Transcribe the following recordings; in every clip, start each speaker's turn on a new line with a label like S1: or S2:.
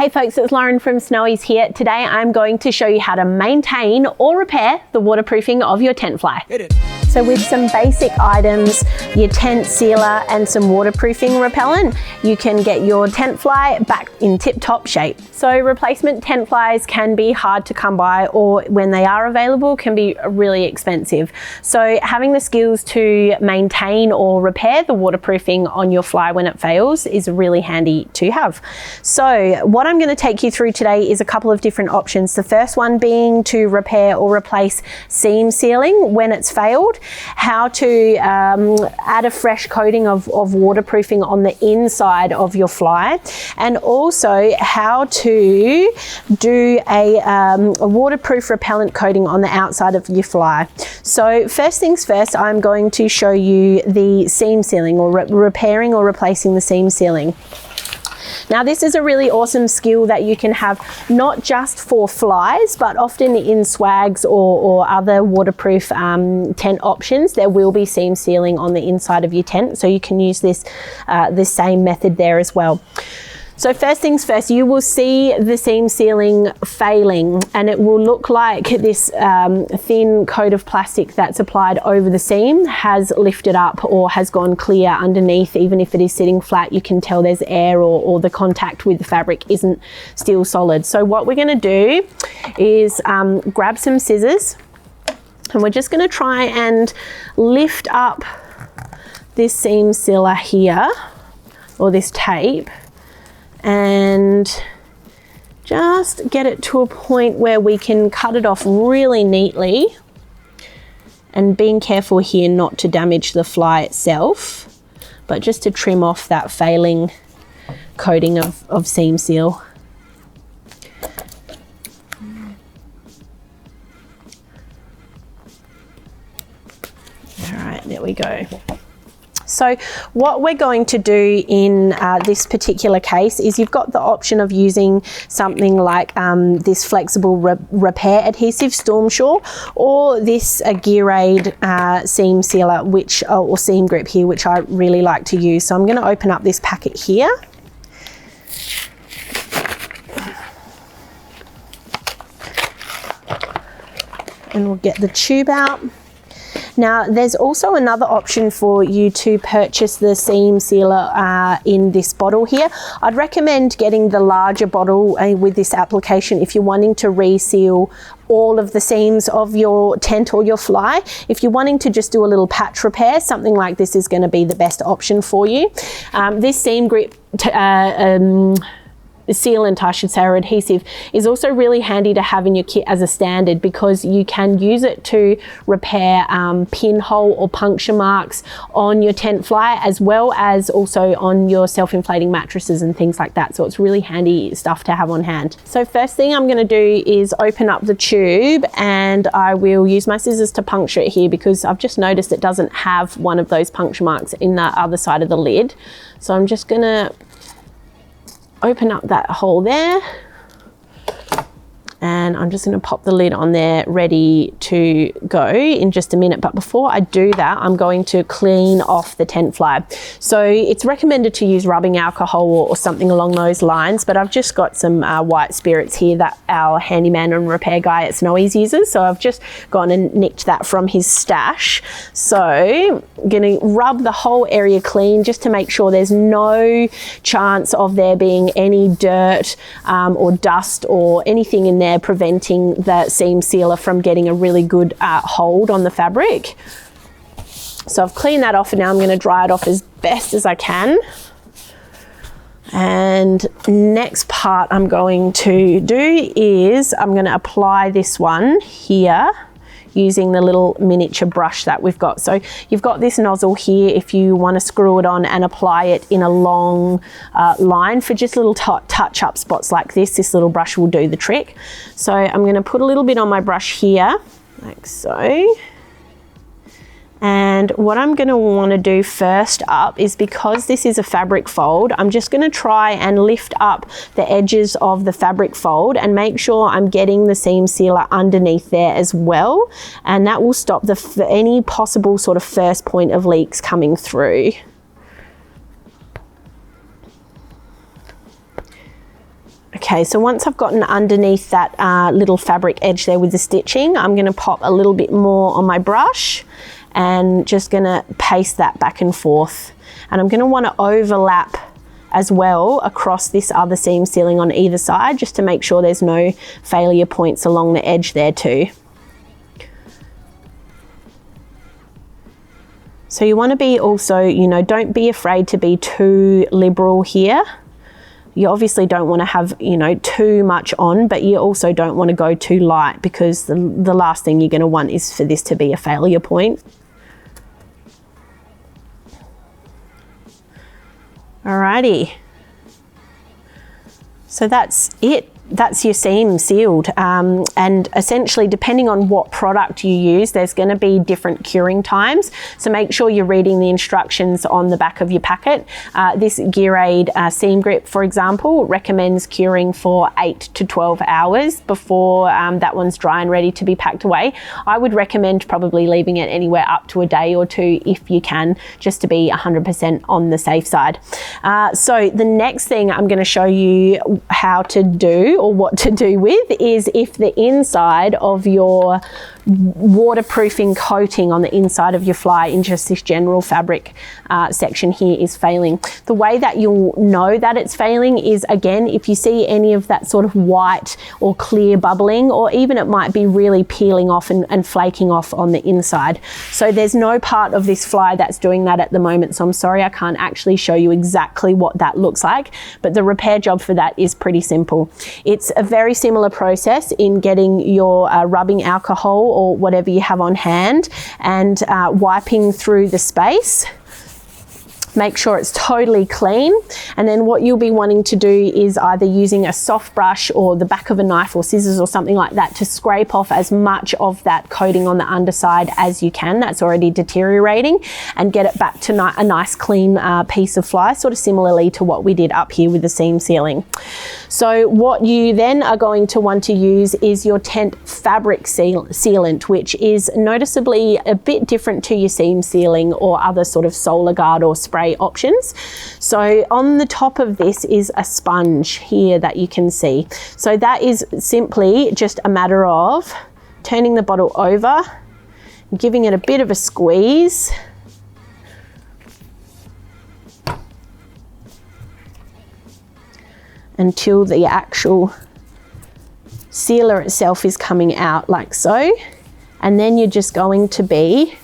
S1: Hey folks, it's Lauren from Snowy's here. Today I'm going to show you how to maintain or repair the waterproofing of your tent fly.
S2: Hit it.
S1: So with some basic items, your tent sealer and some waterproofing repellent, you can get your tent fly back in tip-top shape. So replacement tent flies can be hard to come by, or when they are available can be really expensive. So having the skills to maintain or repair the waterproofing on your fly when it fails is really handy to have. So what I'm going to take you through today is a couple of different options. The first one being to repair or replace seam sealing when it's failed, how to add a fresh coating of waterproofing on the inside of your fly, and also how to do a waterproof repellent coating on the outside of your fly. So first things first, I'm going to show you the seam sealing, or repairing or replacing the seam sealing. Now this is a really awesome skill that you can have not just for flies, but often in swags or other waterproof tent options. There will be seam sealing on the inside of your tent, so you can use this same method there as well. So first things first, you will see the seam sealing failing, and it will look like this thin coat of plastic that's applied over the seam has lifted up or has gone clear underneath. Even if it is sitting flat, you can tell there's air, or the contact with the fabric isn't still solid. So what we're going to do is grab some scissors, and we're just going to try and lift up this seam sealer here, or this tape, and just get it to a point where we can cut it off really neatly, and being careful here not to damage the fly itself, but just to trim off that failing coating of seam seal. All right, there we go. So what we're going to do in this particular case is you've got the option of using something like this flexible repair adhesive Storm Shore, or this Gear Aid seam sealer, or seam grip here, which I really like to use. So I'm going to open up this packet here. And we'll get the tube out. Now there's also another option for you to purchase the seam sealer in this bottle here. I'd recommend getting the larger bottle with this application if you're wanting to reseal all of the seams of your tent or your fly. If you're wanting to just do a little patch repair, something like this is going to be the best option for you. This seam grip sealant, I should say, or adhesive, is also really handy to have in your kit as a standard, because you can use it to repair pinhole or puncture marks on your tent fly, as well as also on your self-inflating mattresses and things like that. So it's really handy stuff to have on hand. So first thing I'm going to do is open up the tube, and I will use my scissors to puncture it here, because I've just noticed it doesn't have one of those puncture marks in the other side of the lid. So I'm just going to open up that hole there, and I'm just going to pop the lid on there, ready to go in just a minute. But before I do that, I'm going to clean off the tent fly. So it's recommended to use rubbing alcohol or something along those lines, but I've just got some white spirits here that our handyman and repair guy at Snowy's uses, so I've just gone and nicked that from his stash. So I'm going to rub the whole area clean, just to make sure there's no chance of there being any dirt or dust or anything in there preventing the seam sealer from getting a really good hold on the fabric. So I've cleaned that off, and now I'm going to dry it off as best as I can. And next part I'm going to do is I'm going to apply this one here using the little miniature brush that we've got. So you've got this nozzle here if you want to screw it on and apply it in a long line for just little touch-up spots like this. This little brush will do the trick. So I'm going to put a little bit on my brush here, like so. And what I'm going to want to do first up is, because this is a fabric fold, I'm just going to try and lift up the edges of the fabric fold and make sure I'm getting the seam sealer underneath there as well. And that will stop any possible sort of first point of leaks coming through. Okay, so once I've gotten underneath that little fabric edge there with the stitching, I'm going to pop a little bit more on my brush and just going to paste that back and forth. And I'm going to want to overlap as well across this other seam sealing on either side, just to make sure there's no failure points along the edge there too. So you want to be also, you know, don't be afraid to be too liberal here. You obviously don't want to have, you know, too much on, but you also don't want to go too light, because the last thing you're going to want is for this to be a failure point. Alrighty, so that's it. That's your seam sealed, and essentially depending on what product you use, there's going to be different curing times, so make sure you're reading the instructions on the back of your packet. This Gear Aid seam grip, for example, recommends curing for 8 to 12 hours before that one's dry and ready to be packed away. I would recommend probably leaving it anywhere up to a day or two if you can, just to be 100% on the safe side. So the next thing I'm going to show you how to do, or what to do with, is if the inside of your waterproofing coating on the inside of your fly in just this general fabric section here is failing. The way that you'll know that it's failing is, again, if you see any of that sort of white or clear bubbling, or even it might be really peeling off and flaking off on the inside. So there's no part of this fly that's doing that at the moment, so I'm sorry I can't actually show you exactly what that looks like, but the repair job for that is pretty simple. It's a very similar process in getting your rubbing alcohol or whatever you have on hand and wiping through the space. Make sure it's totally clean, and then what you'll be wanting to do is either using a soft brush or the back of a knife or scissors or something like that to scrape off as much of that coating on the underside as you can that's already deteriorating, and get it back to a nice clean piece of fly, sort of similarly to what we did up here with the seam sealing. So what you then are going to want to use is your tent fabric sealant, which is noticeably a bit different to your seam sealing or other sort of Solar Guard or spray options. So on the top of this is a sponge here that you can see. So that is simply just a matter of turning the bottle over, giving it a bit of a squeeze, until the actual sealer itself is coming out like so. And then you're just going to be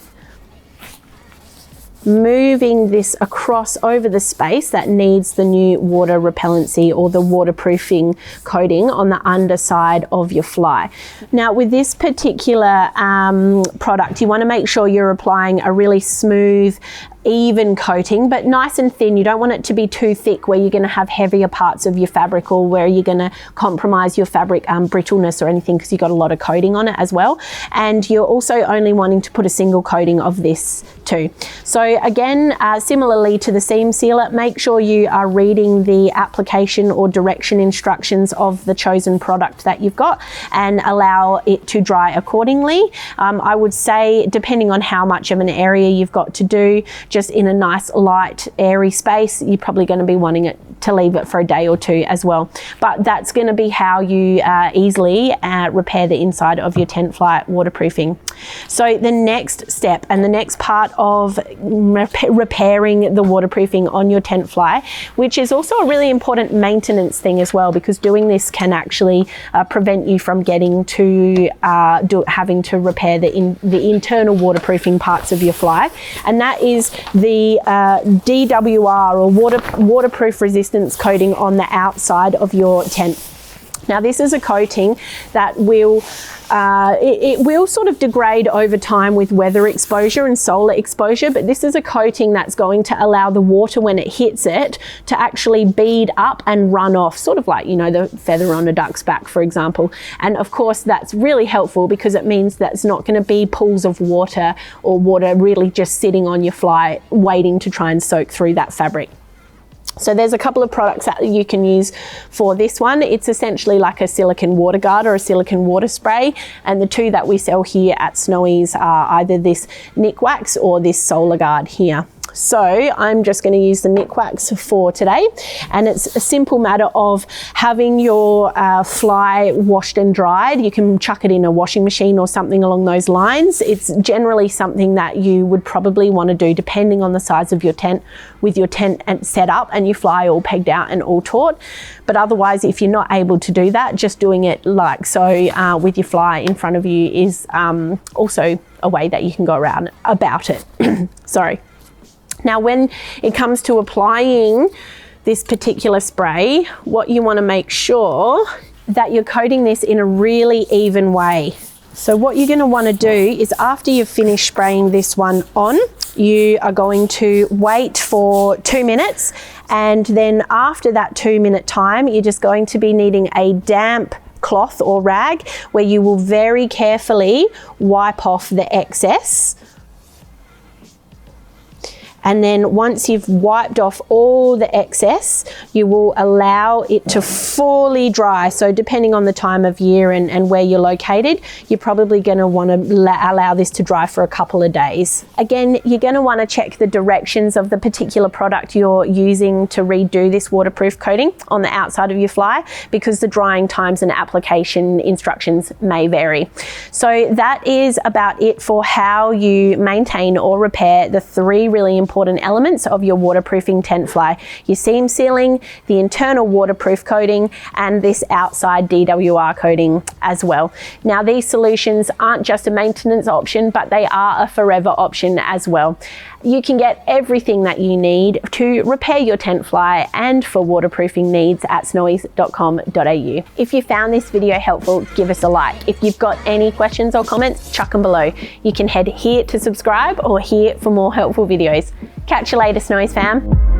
S1: moving this across over the space that needs the new water repellency or the waterproofing coating on the underside of your fly. Now with this particular product, you want to make sure you're applying a really smooth, even coating, but nice and thin. You don't want it to be too thick where you're going to have heavier parts of your fabric, or where you're going to compromise your fabric brittleness or anything, because you've got a lot of coating on it as well. And you're also only wanting to put a single coating of this too. So again, similarly to the seam sealer, make sure you are reading the application or direction instructions of the chosen product that you've got and allow it to dry accordingly. I would say, depending on how much of an area you've got to do, just in a nice light airy space, you're probably going to be wanting it to leave it for a day or two as well. But that's going to be how you easily repair the inside of your tent fly waterproofing. So the next step and the next part of repairing the waterproofing on your tent fly, which is also a really important maintenance thing as well, because doing this can actually prevent you from getting to having to repair the internal waterproofing parts of your fly, and that is the DWR or waterproof resistance coating on the outside of your tent. Now this is a coating that will it will sort of degrade over time with weather exposure and solar exposure, but this is a coating that's going to allow the water, when it hits it, to actually bead up and run off, sort of like, you know, the feather on a duck's back, for example. And of course that's really helpful, because it means that it's not going to be pools of water or water really just sitting on your fly waiting to try and soak through that fabric. So there's a couple of products that you can use for this one. It's essentially like a silicone water guard or a silicone water spray, and the two that we sell here at Snowy's are either this Nick Wax or this Solar Guard here. So I'm just going to use the Mick Wax for today, and it's a simple matter of having your fly washed and dried. You can chuck it in a washing machine or something along those lines. It's generally something that you would probably want to do depending on the size of your tent, with your tent set up and your fly all pegged out and all taut. But otherwise, if you're not able to do that, just doing it like so with your fly in front of you is also a way that you can go around about it. Sorry. Now, when it comes to applying this particular spray, what you want to make sure that you're coating this in a really even way. So what you're going to want to do is, after you've finished spraying this one on, you are going to wait for 2 minutes, and then after that 2 minute time, you're just going to be needing a damp cloth or rag where you will very carefully wipe off the excess. And then once you've wiped off all the excess, you will allow it to fully dry. So depending on the time of year and where you're located, you're probably going to want to allow this to dry for a couple of days. Again, you're going to want to check the directions of the particular product you're using to redo this waterproof coating on the outside of your fly, because the drying times and application instructions may vary. So that is about it for how you maintain or repair the 3 really important elements of your waterproofing tent fly: your seam sealing, the internal waterproof coating, and this outside DWR coating as well. Now, these solutions aren't just a maintenance option, but they are a forever option as well. You can get everything that you need to repair your tent fly and for waterproofing needs at snowies.com.au. If you found this video helpful, give us a like. If you've got any questions or comments, chuck them below. You can head here to subscribe or here for more helpful videos. Catch you later, Snowies fam.